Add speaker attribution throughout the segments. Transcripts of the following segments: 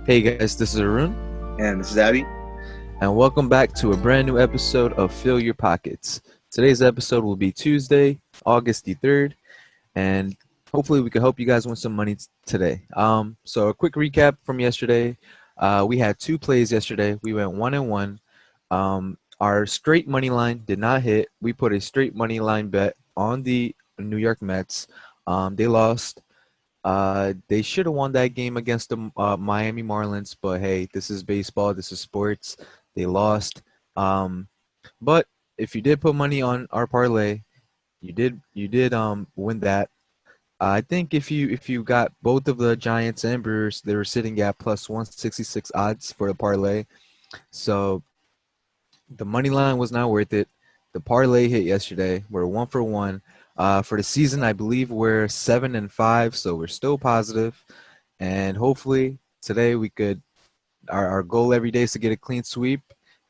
Speaker 1: Hey guys, this is Arun,
Speaker 2: And this is Abby.
Speaker 1: and welcome back to a brand new episode of Fill Your Pockets. Today's episode will be Tuesday, August the 3rd, and hopefully we can help you guys win some money today. So a quick recap from yesterday. We had two plays yesterday. We went 1-1. Our straight money line did not hit. We put a straight money line bet on the New York Mets. They lost. They should have won that game against the Miami Marlins, but hey, this is baseball. This is sports. They lost. Um, but if you did put money on our parlay, you did win that. I think if you got both of the Giants and Brewers, they were sitting at plus 166 odds for the parlay. So the money line was not worth it. The parlay hit yesterday. We're 1 for 1. For the season, I believe we're 7-5, so we're still positive. And hopefully today we could. Our goal every day is to get a clean sweep,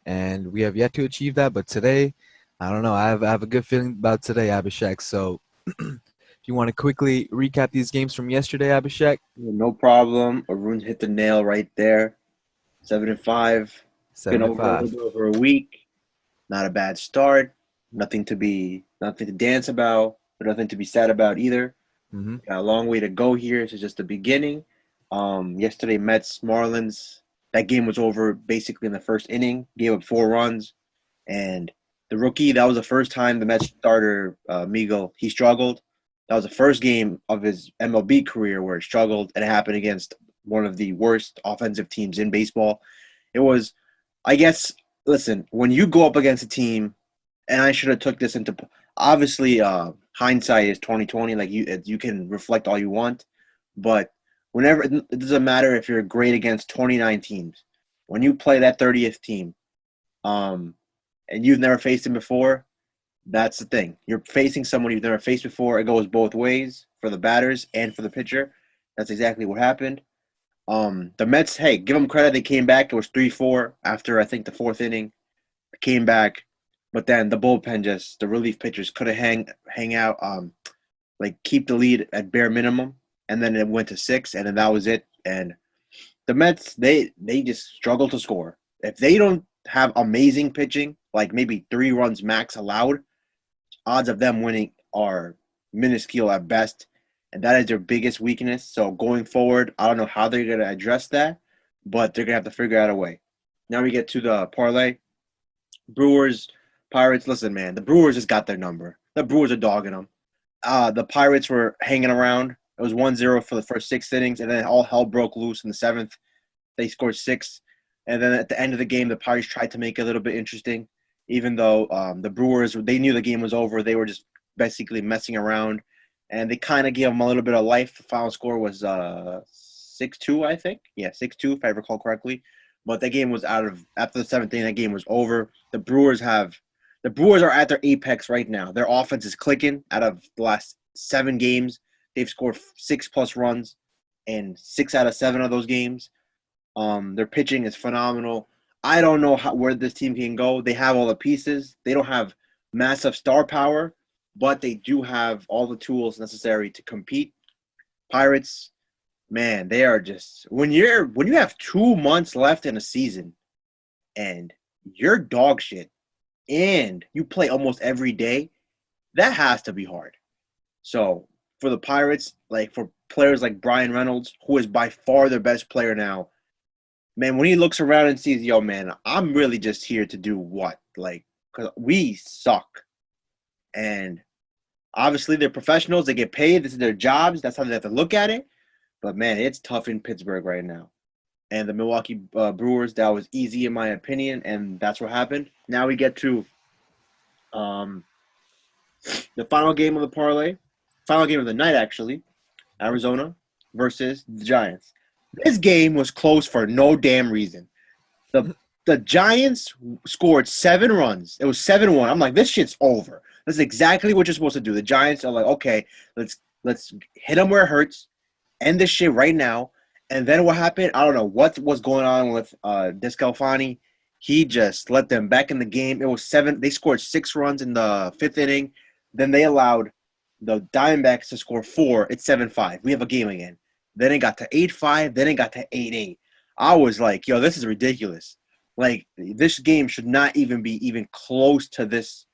Speaker 1: and we have yet to achieve that. But today, I don't know. I have a good feeling about today, Abhishek. So, if you want to quickly recap these games from yesterday, Abhishek.
Speaker 2: No problem. Arun hit the nail right there. 7-5. Been
Speaker 1: Seven and
Speaker 2: over a little
Speaker 1: five.
Speaker 2: bit over a week. Not a bad start. Nothing to dance about, but nothing to be sad about either.
Speaker 1: Mm-hmm.
Speaker 2: Got a long way to go here. This is just the beginning. Yesterday Mets Marlins. That game was over basically in the first inning. Gave up 4 runs, and the rookie. That was the first time the Mets starter Miguel he struggled. That was the first game of his MLB career where it struggled, and it happened against one of the worst offensive teams in baseball. It was, I guess, listen, when you go up against a team, and I should have took this into obviously hindsight is 2020. Like you can reflect all you want, but whenever it doesn't matter if you're great against 29 teams. When you play that 30th team, um, and you've never faced him before, that's the thing. You're facing someone you've never faced before. It goes both ways for the batters and for the pitcher. That's exactly what happened. The Mets, hey, give them credit. They came back. It was 3-4 after I think the fourth inning. Came back, but then the bullpen just the relief pitchers couldn't hang out, like keep the lead at bare minimum, and then it went to six, and then that was it. And the Mets, they just struggle to score. If they don't have amazing pitching, like maybe 3 runs max allowed, odds of them winning are minuscule at best, and that is their biggest weakness. So going forward, I don't know how they're gonna address that, but they're gonna have to figure out a way. Now we get to the parlay. Brewers, Pirates. Listen, man, the Brewers just got their number. The Brewers are dogging them. The Pirates were hanging around. It was 1-0 for the first 6 innings, and then all hell broke loose in the seventh. They scored six, and then at the end of the game, the Pirates tried to make it a little bit interesting, even though the Brewers, they knew the game was over. They were just basically messing around, and they kind of gave them a little bit of life. The final score was 6-2, I think. Yeah, 6-2, if I recall correctly. But that game was after the seventh inning, that game was over. The Brewers are at their apex right now. Their offense is clicking. Out of the last 7 games, they've scored 6+ runs in 6 out of 7 of those games. Their pitching is phenomenal. I don't know where this team can go. They have all the pieces. They don't have massive star power, but they do have all the tools necessary to compete. Pirates, man, they are just when you have 2 months left in a season and you're dog shit and you play almost every day, that has to be hard. So for the Pirates, like for players like Brian Reynolds, who is by far their best player now, man, when he looks around and sees, yo, man, I'm really just here to do what? Like, because we suck. And obviously they're professionals. They get paid. This is their jobs. That's how they have to look at it. But, man, it's tough in Pittsburgh right now. And the Milwaukee Brewers, that was easy in my opinion, and that's what happened. Now we get to um, the final game of the parlay, final game of the night, actually, Arizona versus the Giants. This game was close for no damn reason. The the Giants scored 7 runs. It was 7-1. I'm like, this shit's over. This is exactly what you're supposed to do. The Giants are like, okay, let's hit them where it hurts, end this shit right now. And then what happened? I don't know what was going on with Descalfani. He just let them back in the game. It was 7. They scored 6 runs in the fifth inning. Then they allowed the Diamondbacks to score 4. It's 7-5. We have a game again. Then it got to 8-5. Then it got to 8-8. I was like, yo, this is ridiculous. Like, this game should not even be even close to this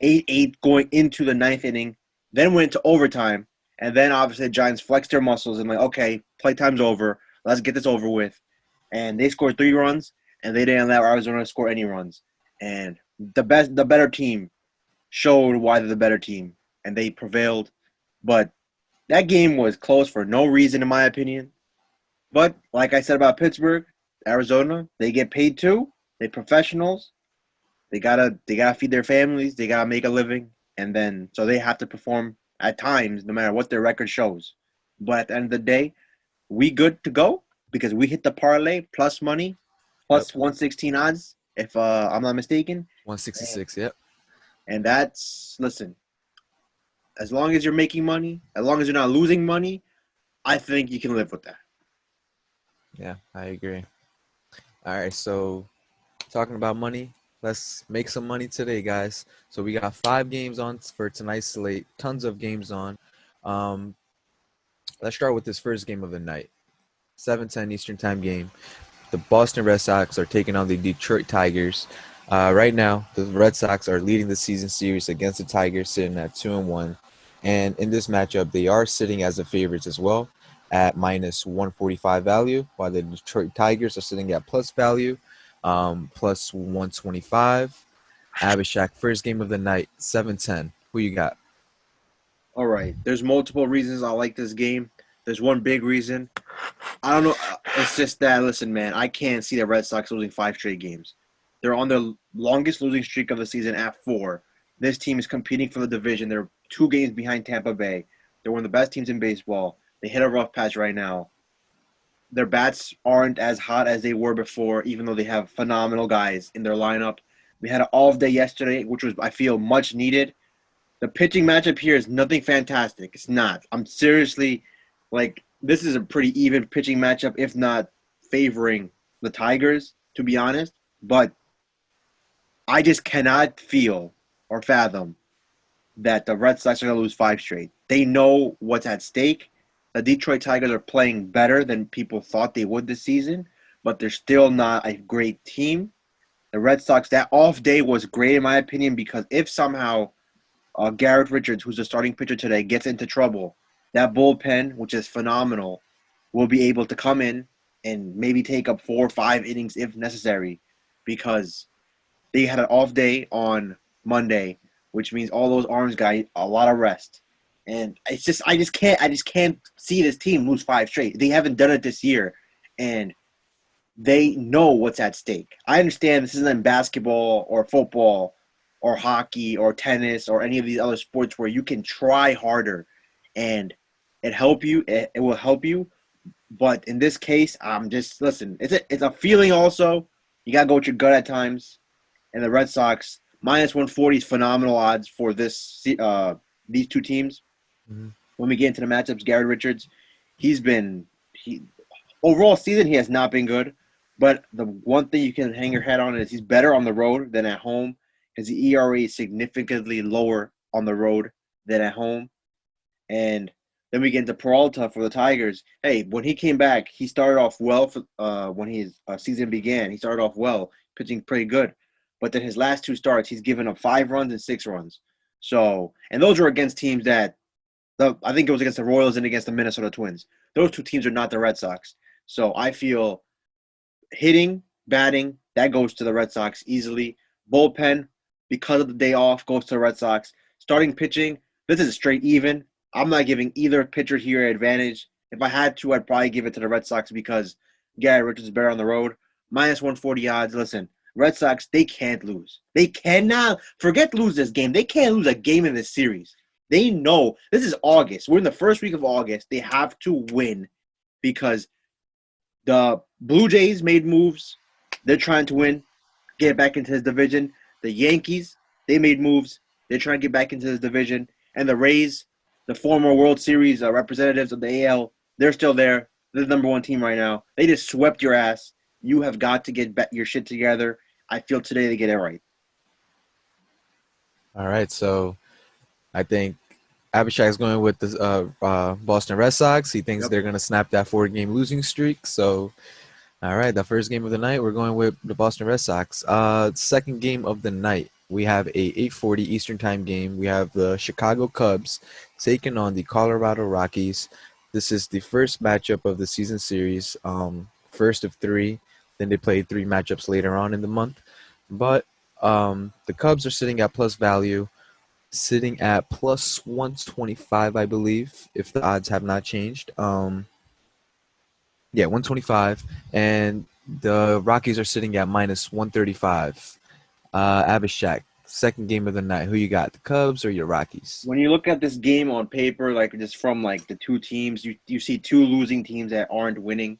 Speaker 2: 8-8 going into the ninth inning. Then went to overtime. And then obviously the Giants flexed their muscles and like, okay, playtime's over. Let's get this over with. And they scored 3 runs, and they didn't allow Arizona to score any runs. And the better team showed why they're the better team, and they prevailed. But that game was close for no reason, in my opinion. But like I said about Pittsburgh, Arizona, they get paid too. They professionals. They gotta feed their families. They gotta make a living, and then so they have to perform at times, no matter what their record shows. But at the end of the day, we good to go because we hit the parlay plus money,
Speaker 1: Yep.
Speaker 2: plus 116 odds, if I'm not mistaken. And,
Speaker 1: 166. Yep.
Speaker 2: and that's listen. As long as you're making money, as long as you're not losing money, I think you can live with that.
Speaker 1: Yeah, I agree. All right, so talking about money, let's make some money today, guys. So we got 5 games on for tonight's slate, tons of games on. Um, let's start with this first game of the night, 7:10 Eastern Time game. The Boston Red Sox are taking on the Detroit Tigers. Right now, the Red Sox are leading the season series against the Tigers, sitting at 2-1. And in this matchup, they are sitting as the favorites as well at minus 145 value, while the Detroit Tigers are sitting at plus value, plus 125. Abhishek, first game of the night, 7:10. Who you got?
Speaker 2: All right. There's multiple reasons I like this game. There's one big reason. I don't know. It's just that, listen, man, I can't see the Red Sox losing 5 straight games. They're on their longest losing streak of the season at 4. This team is competing for the division. They're 2 games behind Tampa Bay. They're one of the best teams in baseball. They hit a rough patch right now. Their bats aren't as hot as they were before, even though they have phenomenal guys in their lineup. We had an off day yesterday, which was, I feel, much needed. The pitching matchup here is nothing fantastic. It's not. I'm seriously like this is a pretty even pitching matchup, if not favoring the Tigers, to be honest. But I just cannot feel or fathom that the Red Sox are going to lose 5 straight. They know what's at stake. The Detroit Tigers are playing better than people thought they would this season, but they're still not a great team. The Red Sox, that off day was great in my opinion because if somehow Garrett Richards, who's the starting pitcher today, gets into trouble, that bullpen, which is phenomenal, will be able to come in and maybe take up 4 or 5 innings if necessary because they had an off day on Monday, which means all those arms got a lot of rest. And it's just I just can't see this team lose 5 straight. They haven't done it this year, and they know what's at stake. I understand this isn't in basketball or football or hockey or tennis or any of these other sports where you can try harder and it will help you. But in this case, I'm just listen, it's a feeling also. You gotta go with your gut at times. And the Red Sox minus 140 is phenomenal odds for these 2 teams.
Speaker 1: Mhm.
Speaker 2: When we get into the matchups, Garrett Richards, he overall season he has not been good. But the one thing you can hang your head on is he's better on the road than at home. His ERA is significantly lower on the road than at home. And then we get into Peralta for the Tigers. Hey, when he came back, he started off well when his season began. He started off well, pitching pretty good. But then his last 2 starts, he's given up 5 runs and 6 runs. So, and those were against teams that I think it was against the Royals and against the Minnesota Twins. Those 2 teams are not the Red Sox. So I feel hitting, batting, that goes to the Red Sox easily. Bullpen, because of the day off, goes to the Red Sox. Starting pitching, this is a straight even. I'm not giving either pitcher here an advantage. If I had to, I'd probably give it to the Red Sox because Garrett Richards is better on the road. Minus 140 odds. Listen, Red Sox, they can't lose. They cannot forget lose this game. They can't lose a game in this series. They know this is August. We're in the first week of August. They have to win because the Blue Jays made moves. They're trying to win, get back into his division. The Yankees, they made moves. They're trying to get back into his division. And the Rays, the former World Series representatives of the AL, they're still there. They're the number 1 team right now. They just swept your ass. You have got to get your shit together. I feel today they get it right.
Speaker 1: All right, so I think Abhishek is going with the Boston Red Sox. He thinks
Speaker 2: Yep.
Speaker 1: they're going to snap that 4-game losing streak. So All right, the first game of the night, we're going with the Boston Red Sox. Second game of the night, we have a 8:40 Eastern Time game. We have the Chicago Cubs taking on the Colorado Rockies. This is the first matchup of the season series, first of three. Then they play three matchups later on in the month. But the Cubs are sitting at plus value, sitting at plus 125, I believe, if the odds have not changed. Yeah, 125. And the Rockies are sitting at minus 135. Abhishek, second game of the night. Who you got, the Cubs or your Rockies?
Speaker 2: When you look at this game on paper, like just from like the two teams, you see two losing teams that aren't winning,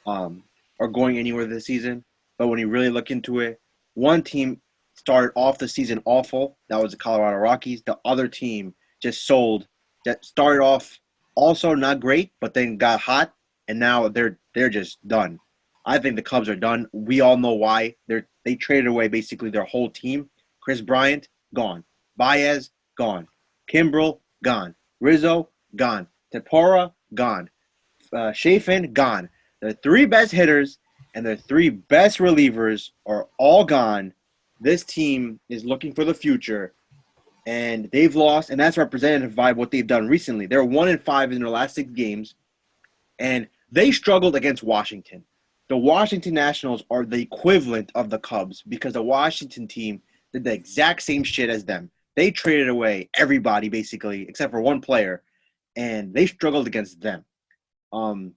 Speaker 2: um, or going anywhere this season. But when you really look into it, one team started off the season awful. That was the Colorado Rockies. The other team just sold. That started off also not great, but then got hot, and now they're just done. I think the Cubs are done. We all know why. They traded away basically their whole team. Chris Bryant gone. Baez gone. Kimbrel gone. Rizzo gone. Tepora gone. Chafin gone. The three best hitters and the three best relievers are all gone. This team is looking for the future, and they've lost, and that's representative by what they've done recently. They're 1-5 in their last 6 games, and they struggled against Washington. The Washington Nationals are the equivalent of the Cubs because the Washington team did the exact same shit as them. They traded away everybody basically except for one player, and they struggled against them. Um,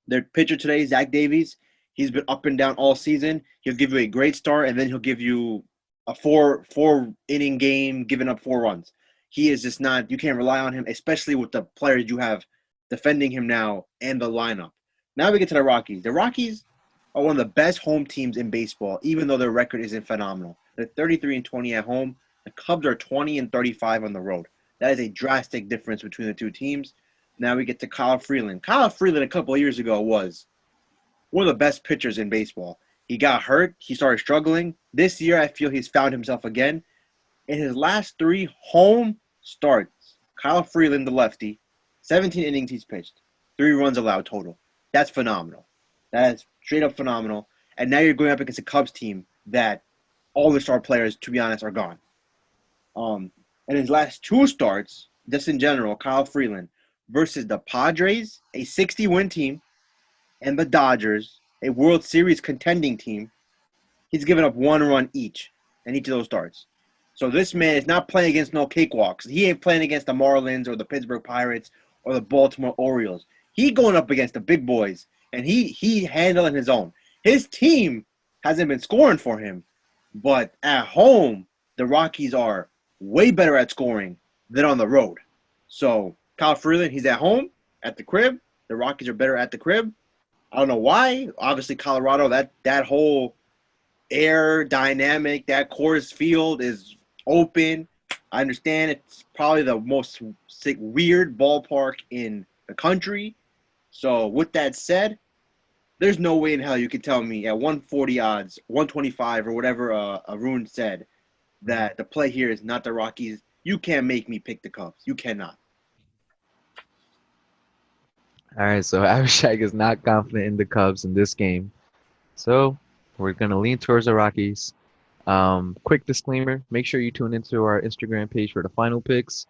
Speaker 2: their pitcher today, Zach Davies, he's been up and down all season. He'll give you a great start, and then he'll give you a four inning game, giving up 4 runs. He is just not. You can't rely on him, especially with the players you have defending him now and the lineup. Now we get to the Rockies. The Rockies are one of the best home teams in baseball, even though their record isn't phenomenal. They're 33-20 at home. The Cubs are 20-35 on the road. That is a drastic difference between the two teams. Now we get to Kyle Freeland. Kyle Freeland a couple of years ago was one of the best pitchers in baseball. He got hurt. He started struggling. This year, I feel he's found himself again. In his last 3 home starts, Kyle Freeland, the lefty, 17 innings he's pitched, 3 runs allowed total. That's phenomenal. That is straight up phenomenal. And now you're going up against a Cubs team that all the star players, to be honest, are gone. And his last 2 starts, just in general, Kyle Freeland versus the Padres, a 60-win team, and the Dodgers, a World Series contending team, he's given up 1 run each in each of those starts. So this man is not playing against no cakewalks. He ain't playing against the Marlins or the Pittsburgh Pirates or the Baltimore Orioles. He going up against the big boys, and he handling his own. His team hasn't been scoring for him, but at home, the Rockies are way better at scoring than on the road. So Kyle Freeland, he's at home, at the crib. The Rockies are better at the crib. I don't know why. Obviously, Colorado, that whole air dynamic, that Coors Field is open. I understand it's probably the most weird ballpark in the country. So with that said, there's no way in hell you could tell me at 140 odds, 125 or whatever Arun said, that the play here is not the Rockies. You can't make me pick the Cubs. You cannot.
Speaker 1: All right, so Abhishek is not confident in the Cubs in this game. So we're going to lean towards the Rockies. Quick disclaimer, make sure you tune into our Instagram page for the final picks.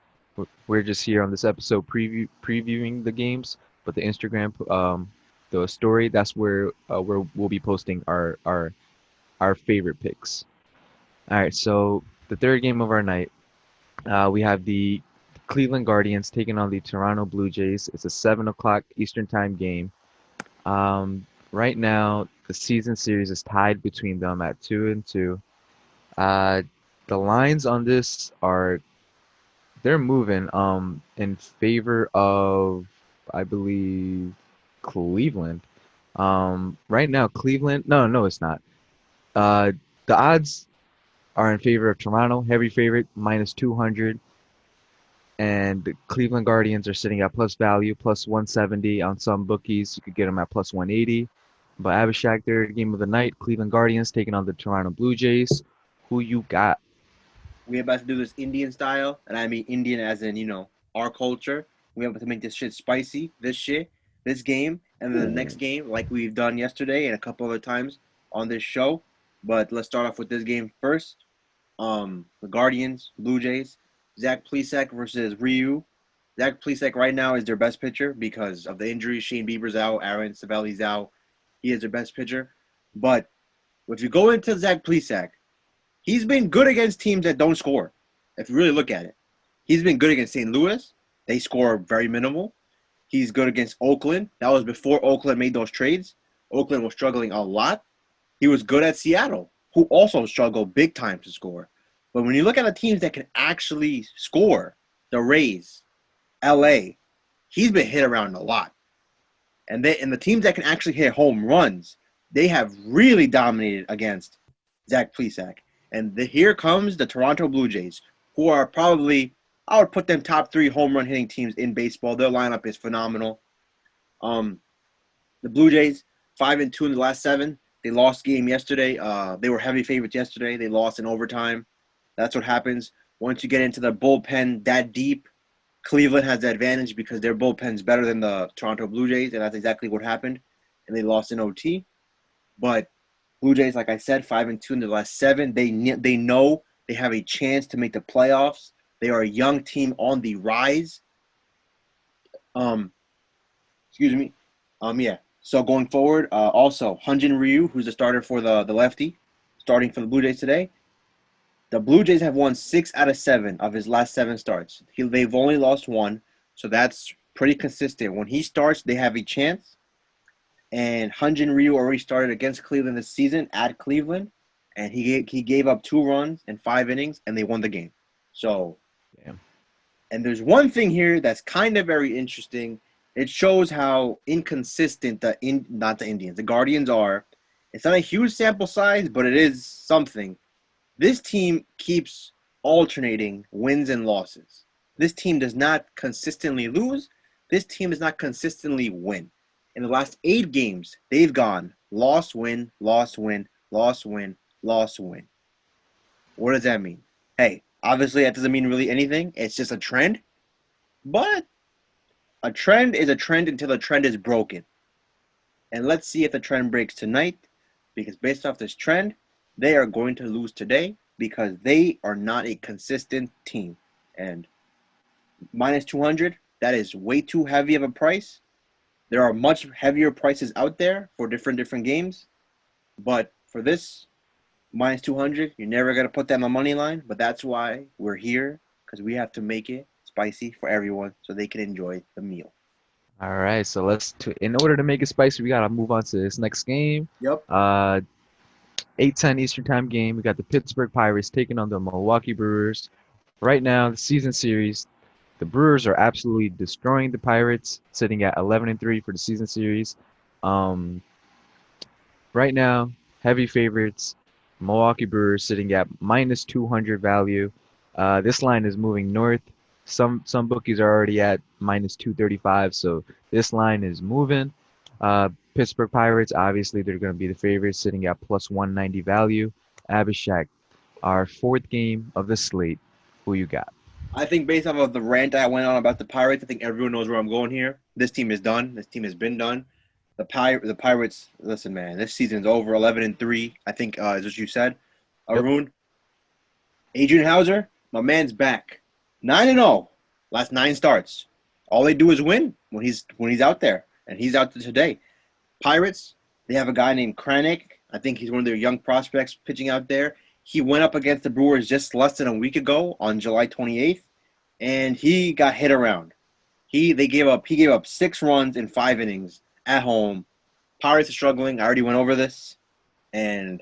Speaker 1: We're just here on this episode previewing the games, but the Instagram, the story, that's where we'll be posting our favorite picks. All right, so the third game of our night, we have the Cleveland Guardians taking on the Toronto Blue Jays. It's a 7 o'clock Eastern Time game. Right now, the season series is tied between them at 2-2. Uh, the lines on this are they're moving in favor of, I believe, Cleveland. Right now, Cleveland. No, it's not. Uh, the odds are in favor of Toronto, heavy favorite, minus 200, and the Cleveland Guardians are sitting at plus value, plus 170 on some bookies. You could get them at plus 180. But Abhishek, third game of the night, Cleveland Guardians taking on the Toronto Blue Jays. Who you got?
Speaker 2: We about to do this Indian style, and I mean Indian as in, our culture. We have to make this shit spicy. This game And then the next game, like we've done yesterday and a couple other times on this show. But let's start off with this game first. The Guardians, Blue Jays, Zach Plesac versus Ryu. Zach Plesac right now is their best pitcher because of the injuries. Shane Bieber's out, Aaron Savelli's out. He is their best pitcher. But if you go into Zach Plesac, he's been good against teams that don't score. If you really look at it, he's been good against St. Louis. They score very minimal. He's good against Oakland. That was before Oakland made those trades. Oakland was struggling a lot. He was good at Seattle, who also struggled big time to score. But when you look at the teams that can actually score, the Rays, LA, he's been hit around a lot. And the teams that can actually hit home runs, they have really dominated against Zach Plesac. And here comes the Toronto Blue Jays, who are probably, I would put them top 3 home run hitting teams in baseball. Their lineup is phenomenal. The Blue Jays, 5-2 in the last 7. They lost game yesterday. They were heavy favorites yesterday. They lost in overtime. That's what happens. Once you get into the bullpen that deep, Cleveland has the advantage because their bullpen's better than the Toronto Blue Jays, and that's exactly what happened. And they lost in OT. But Blue Jays, like I said, 5-2 in the last 7. They know they have a chance to make the playoffs. They are a young team on the rise. Excuse me. Yeah. So going forward, also Hyun-Jin Ryu, who's the starter for the lefty, starting for the Blue Jays today. The Blue Jays have won 6 out of 7 of his last 7 starts. They've only lost 1, so that's pretty consistent. When he starts, they have a chance. And Hyun-Jin Ryu already started against Cleveland this season at Cleveland, and he gave up 2 runs in 5 innings, and they won the game. So,
Speaker 1: Damn.
Speaker 2: And there's one thing here that's kind of very interesting. It shows how inconsistent the Guardians are. It's not a huge sample size, but it is something. This team keeps alternating wins and losses. This team does not consistently lose. This team does not consistently win. In the last 8 games, they've gone loss, win, loss, win, loss, win, loss, win. What does that mean? Hey, obviously that doesn't mean really anything. It's just a trend. But a trend is a trend until the trend is broken. And let's see if the trend breaks tonight. Because based off this trend, they are going to lose today because they are not a consistent team. And minus 200, that is way too heavy of a price. There are much heavier prices out there for different games. But for this, minus 200, you're never going to put that on the money line. But that's why we're here, because we have to make it spicy for everyone so they can enjoy the meal.
Speaker 1: All right, so in order to make it spicy, we gotta move on to this next game.
Speaker 2: Yep.
Speaker 1: 8:10 Eastern Time game. We got the Pittsburgh Pirates taking on the Milwaukee Brewers. Right now, the season series, the Brewers are absolutely destroying the Pirates, sitting at 11-3 for the season series. Right now, heavy favorites, Milwaukee Brewers sitting at minus 200 value. This line is moving north. Some bookies are already at minus 235, so this line is moving. Pittsburgh Pirates, obviously, they're going to be the favorites, sitting at plus 190 value. Abhishek, our 4th game of the slate. Who you got?
Speaker 2: I think based off of the rant I went on about the Pirates, I think everyone knows where I'm going here. This team is done. This team has been done. The Pirates, listen, man, this season's over, 11-3, I think is what you said. Arun, Adrian Hauser, my man's back. 9-0, last 9 starts. All they do is win when he's out there, and he's out there today. Pirates, they have a guy named Kranick. I think he's one of their young prospects pitching out there. He went up against the Brewers just less than a week ago on July 28th, and he got hit around. He gave up 6 runs in 5 innings at home. Pirates are struggling. I already went over this, and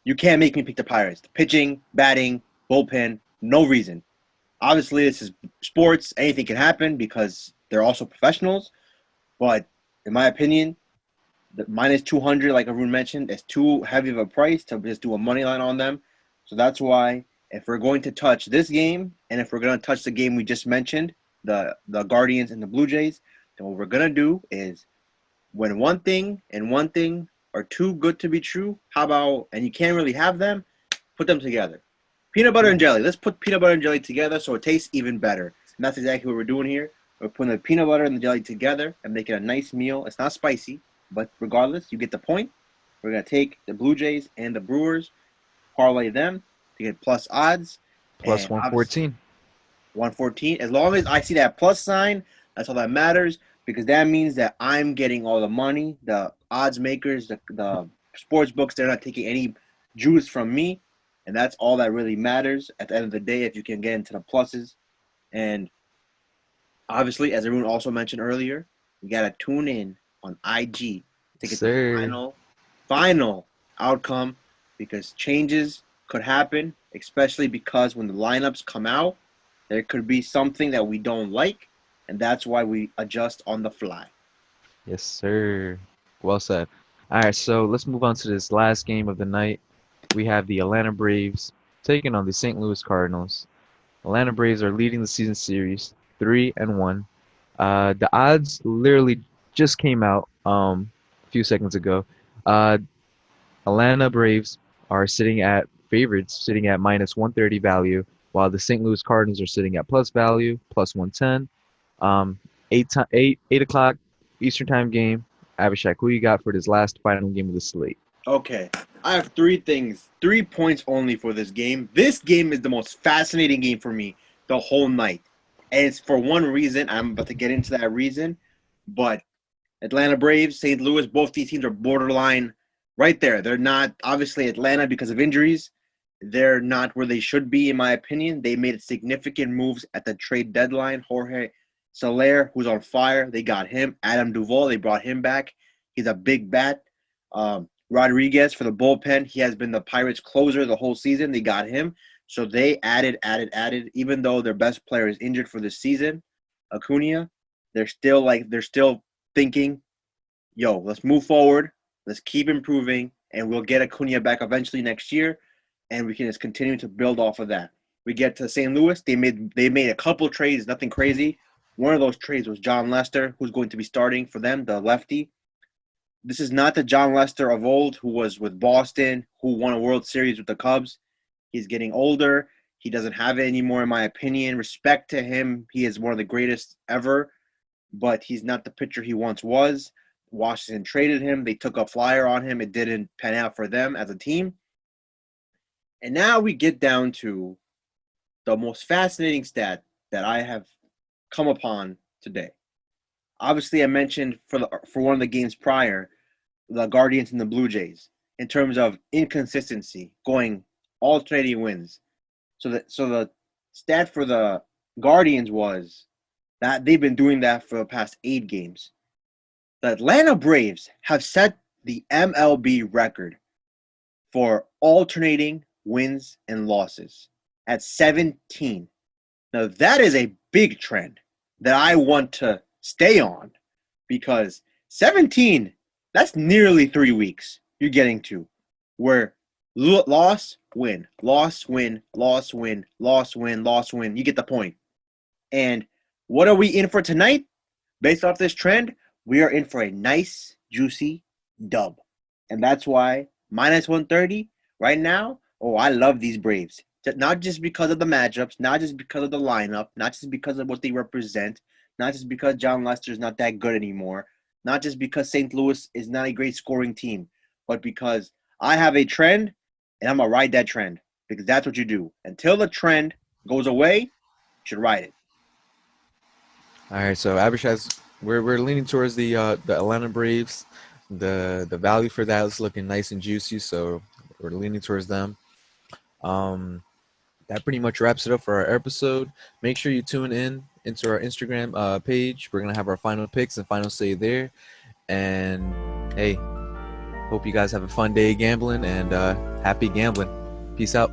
Speaker 2: you can't make me pick the Pirates. The pitching, batting, bullpen, no reason. Obviously, this is sports. Anything can happen because they're also professionals. But in my opinion, the minus 200, like Arun mentioned, is too heavy of a price to just do a money line on them. So that's why if we're going to touch this game and if we're going to touch the game we just mentioned, the Guardians and the Blue Jays, then what we're going to do is when one thing and one thing are too good to be true, how about, and you can't really have them, put them together. Peanut butter and jelly. Let's put peanut butter and jelly together so it tastes even better. And that's exactly what we're doing here. We're putting the peanut butter and the jelly together and making a nice meal. It's not spicy, but regardless, you get the point. We're gonna take the Blue Jays and the Brewers, parlay them to get plus odds,
Speaker 1: Plus
Speaker 2: and obviously
Speaker 1: 114.
Speaker 2: 114. As long as I see that plus sign, that's all that matters because that means that I'm getting all the money. The odds makers, the sports books, they're not taking any juice from me, and that's all that really matters at the end of the day. If you can get into the pluses, and obviously, as Arun also mentioned earlier, you gotta tune in on IG to get the
Speaker 1: Sir.
Speaker 2: final outcome because changes could happen, especially because when the lineups come out, there could be something that we don't like, and that's why we adjust on the fly.
Speaker 1: Yes, sir. Well said. All right, so let's move on to this last game of the night. We have the Atlanta Braves taking on the St. Louis Cardinals. Atlanta Braves are leading the season series 3-1. The odds literally just came out a few seconds ago. Uh, Atlanta Braves are sitting at favorites, sitting at minus 130 value, while the St. Louis Cardinals are sitting at plus value, plus 110. Um, 8 o'clock Eastern time game. Abhishek, who you got for this last final game of the slate?
Speaker 2: Okay, I have three things, 3 points only for this game. This game is the most fascinating game for me the whole night. And it's for one reason. I'm about to get into that reason. But Atlanta Braves, St. Louis, both these teams are borderline right there. They're not, obviously, Atlanta because of injuries. They're not where they should be, in my opinion. They made significant moves at the trade deadline. Jorge Soler, who's on fire, they got him. Adam Duvall, they brought him back. He's a big bat. Rodriguez for the bullpen. He has been the Pirates' closer the whole season. They got him. So they added. Even though their best player is injured for this season, Acuna, they're still thinking, yo, let's move forward, let's keep improving, and we'll get Acuna back eventually next year, and we can just continue to build off of that. We get to St. Louis, they made a couple trades, nothing crazy. One of those trades was John Lester, who's going to be starting for them, the lefty. This is not the John Lester of old who was with Boston, who won a World Series with the Cubs. He's getting older. He doesn't have it anymore, in my opinion. Respect to him. He is one of the greatest ever, but he's not the pitcher he once was. Washington traded him. They took a flyer on him. It didn't pan out for them as a team. And now we get down to the most fascinating stat that I have come upon today. Obviously, I mentioned for one of the games prior, the Guardians and the Blue Jays in terms of inconsistency, going alternating wins. So the stat for the Guardians was that they've been doing that for the past 8 games. The Atlanta Braves have set the MLB record for alternating wins and losses at 17. Now, that is a big trend that I want to stay on because 17, that's nearly 3 weeks you're getting to where loss, win, loss, win, loss, win, loss, win, loss, win. You get the point. And what are we in for tonight? Based off this trend, we are in for a nice, juicy dub. And that's why minus 130 right now. Oh, I love these Braves. Not just because of the matchups, not just because of the lineup, not just because of what they represent, not just because John Lester is not that good anymore, not just because St. Louis is not a great scoring team, but because I have a trend and I'm going to ride that trend because that's what you do. Until the trend goes away, you should ride it.
Speaker 1: All right, so Abhishek, we're leaning towards the Atlanta Braves. The value for that is looking nice and juicy, so we're leaning towards them. Um, that pretty much wraps it up for our episode. Make sure you tune in into our Instagram page. We're gonna have our final picks and final say there. And hey, hope you guys have a fun day gambling and happy gambling. Peace out.